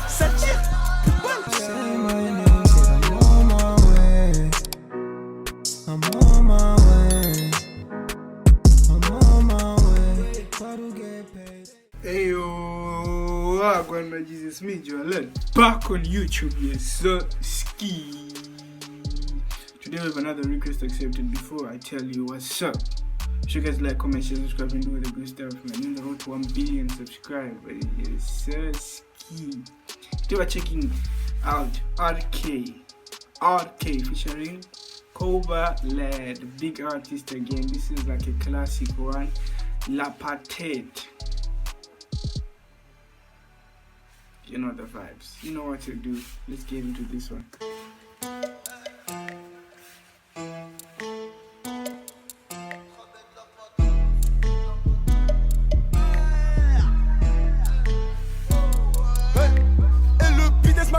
ça tire. Say my name, said I'm on my way. I'm on my way. I'm on my way. Try to get paid. Hey yo, Agwana Jesus me, Joel. Back on YouTube, yes, sir. Ski. Today we have another request accepted. Before I tell you what's up, you guys like, comment, share, subscribe, and do all the good stuff, man. In the road to 1 billion subscribers, yes, sir. Ski. Today we're checking out RK featuring Koba Lad, big artist again. This is like a classic one, La Patate. You know the vibes, you know what to do. Let's get into this one.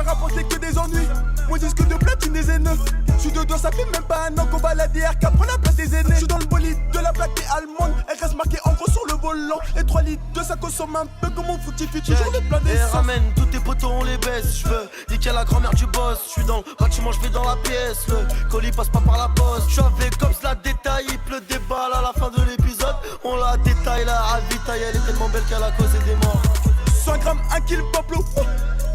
Rapporté que des ennuis, mon disque de platine des haineux. J'suis dedans, ça fait même pas un an qu'on va la DRK prend la place des aînés. J'suis dans le bolide de la plaque des allemandes, elle reste marquée en gros sur le volant. Et 3 litres de ça consomme un peu comme on fructifie toujours le plein d'essence. Ramène tous tes potos, on les baisse. J'veux niquer la grand-mère du boss. J'suis dans le bâtiment, j'vais dans la pièce. Le colis passe pas par la poste. J'suis avec comme cela détail, il pleut des balles à la fin de l'épisode. On la détaille, la ravitaille, elle est tellement belle qu'elle a causé des morts. 100 grammes, 1 kilo paplo.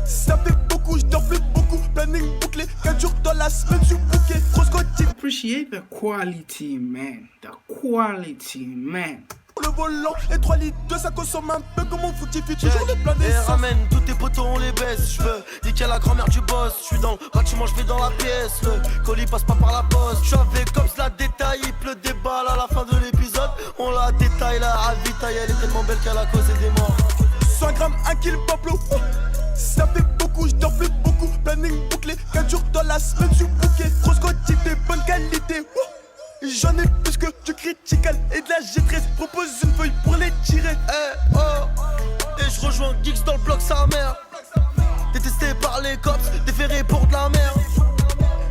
Ça fait beaucoup, je dors plus beaucoup. Planning bouclé, 4 jours dans la semaine, je suis bouqué. Grosse quantité. Appreciate the quality, man. The quality, man. Le volant et 3 litres de ça consomme un peu comme on fructifie toujours le plein d'essence. Ramène tous tes potos, on les baisse. J'veux niquer la grand-mère du boss. J'suis dans le bâtiment, j'vais dans la pièce. Le colis passe pas par la poste. J'suis avec comme cela détaille, il pleut des balles à la fin de l'épisode. On la détaille, la ravitaille, elle est tellement belle qu'elle a causé des morts. 100 grammes, 1 kilo paplo. Ça fait beaucoup, je dors plus beaucoup. Planning bouclé, 4 jours dans la semaine, je suis bouqué. Grosse quantité, bonne qualité. J'en ai plus que du critical et de la G13. Propose une feuille pour les tirer. Et je rejoins Geeks dans le bloc sa mère. Détesté par les cops, déféré pour de la merde.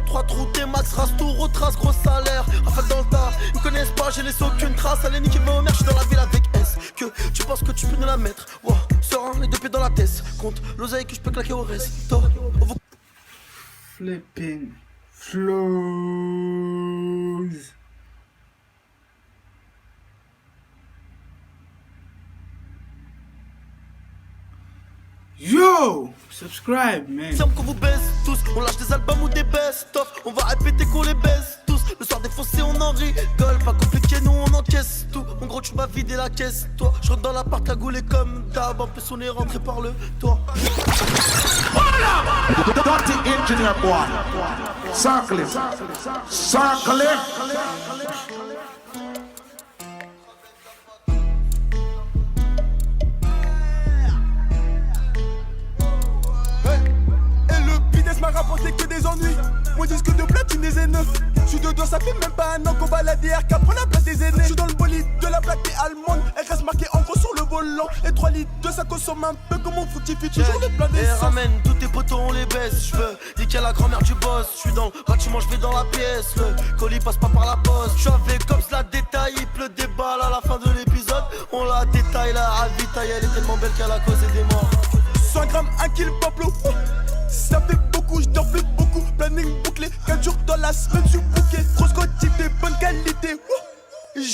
3 trous, T-Max, race tout, retrace, gros salaire. Rafale dans le tas, ils me connaissent pas, j'ai laissé aucune trace. Allez niquer ma mère, j'suis dans la ville avec S. Que tu penses que tu peux nous la mettre. Wow, serein, les 2 pieds dans la tête. Compte l'oseille que je peux claquer au resto. Flipping flows. Yo, subscribe, man. Semble qu'on vous baisse tous, on lâche des albums ou des best-of. On va répéter qu'on les baisse tous. Le soir défoncé, on en rigole. Pas compliqué, nous on encaisse tout. En gros, tu vas vider la caisse, toi. Je rentre dans l'appart, cagoulé comme d'hab. En plus, on est rentré par le toit. Dirty engineer boy. Circle it. Circle it. M'a rapporté que des ennuis, mon disque de platine des haineux. J'suis dedans, ça fait même pas un an qu'on va la DRK prend la place des aînés. J'suis dans le bolide de la plaque des allemandes, elle reste marquée en gros sur le volant. Et 3 litres de ça consomme un peu comme on fructifie toujours le plein d'essence. Ramène tous tes potos, on les baisse. J'veux niquer la grand-mère du boss. J'suis dans le bâtiment, j'vais dans la pièce. Le colis passe pas par la poste. J'suis avec comme cela détaille, il pleut des balles à la fin de l'épisode. On la détaille, la ravitaille, elle est tellement belle qu'elle a causé des morts. 100 grammes, 1 kilo paplo. Ça fait beaucoup, je dors plus beaucoup. Planning bouclé, 4 jours dans la semaine, je suis bouqué. Grosse quantité, bonne qualité.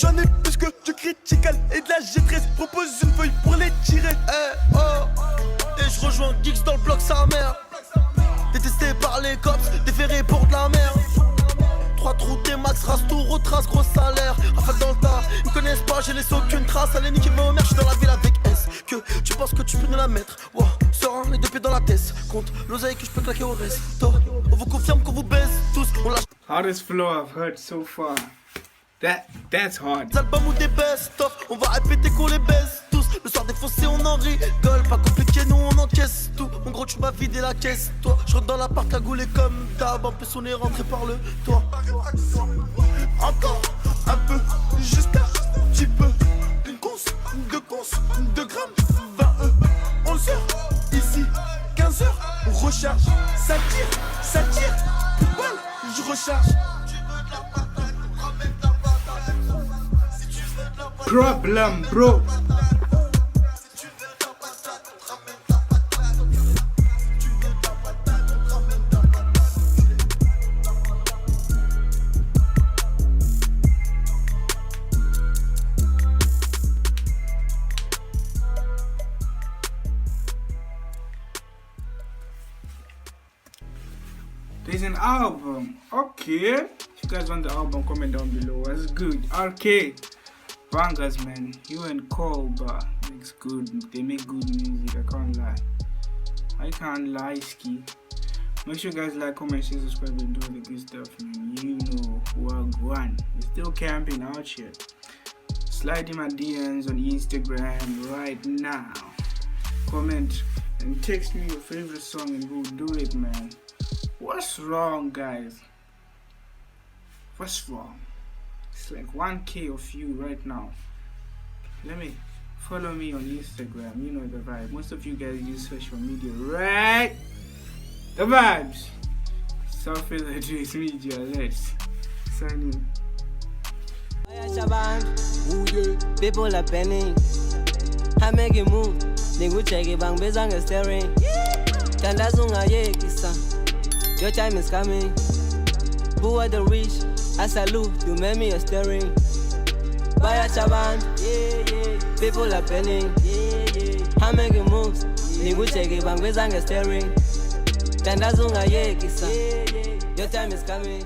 J'en ai plus que du critical et de la G13. Propose une feuille pour les tirer. Et je rejoins Geeks dans le bloc sa mère. Détesté par les cops, déféré pour de la merde. 3 trous, T-Max, race tout, retrace, gros salaire. Rafale dans le tas, ils me connaissent pas, j'ai laissé aucune trace. Allez niquer ma mère, j'suis dans la ville avec S. Que tu penses que tu peux nous la mettre. Wow, serein, les 2 pieds dans la tête. Compte l'oseille que je peux claquer au resto. On vous confirme qu'on vous baisse tous. On lâche Hardest flow I've heard so far. That's hard. des albums ou des best-of. On va répéter qu'on les baisse tous. Le soir défoncé, on en rigole. Pas compliqué, nous on encaisse tout. En gros, tu vas vider la caisse, toi. Je rentre dans l'appart, cagoulé comme d'hab. En plus, on est rentré par le toit. Encore un peu, juste un petit peu. Une conce, 2 grammes, 20 11 heures, ici, 15 heures, on recharge. Ça tire, balle, je recharge. Problem, bro. Okay. If you guys want the album, comment down below. That's good. RK. Bangers, man. You and Kolba makes good. They make good music. I can't lie, ski. Make sure you guys like, comment, share, subscribe, and do all the good stuff, man. You know who are going. We're still camping out here. Slide in my DMs on Instagram right now. Comment and text me your favorite song and we'll do it, man. What's wrong, guys? What's wrong? It's like 1K of you right now. Follow me on Instagram. You know the vibe. Most of you guys use social media, right? The vibes. So further ado, it's me, Let's sign in. People are penning. I make a move. Nigga check it bang bezang is staring. Tandazunga ye kisa. Your time is coming. Who are the rich? I salute you, made me a staring. Baya chaban. People are penning. I make a move. Nigga check it bang bezang is staring. Tandazunga ye kisa. Your time is coming.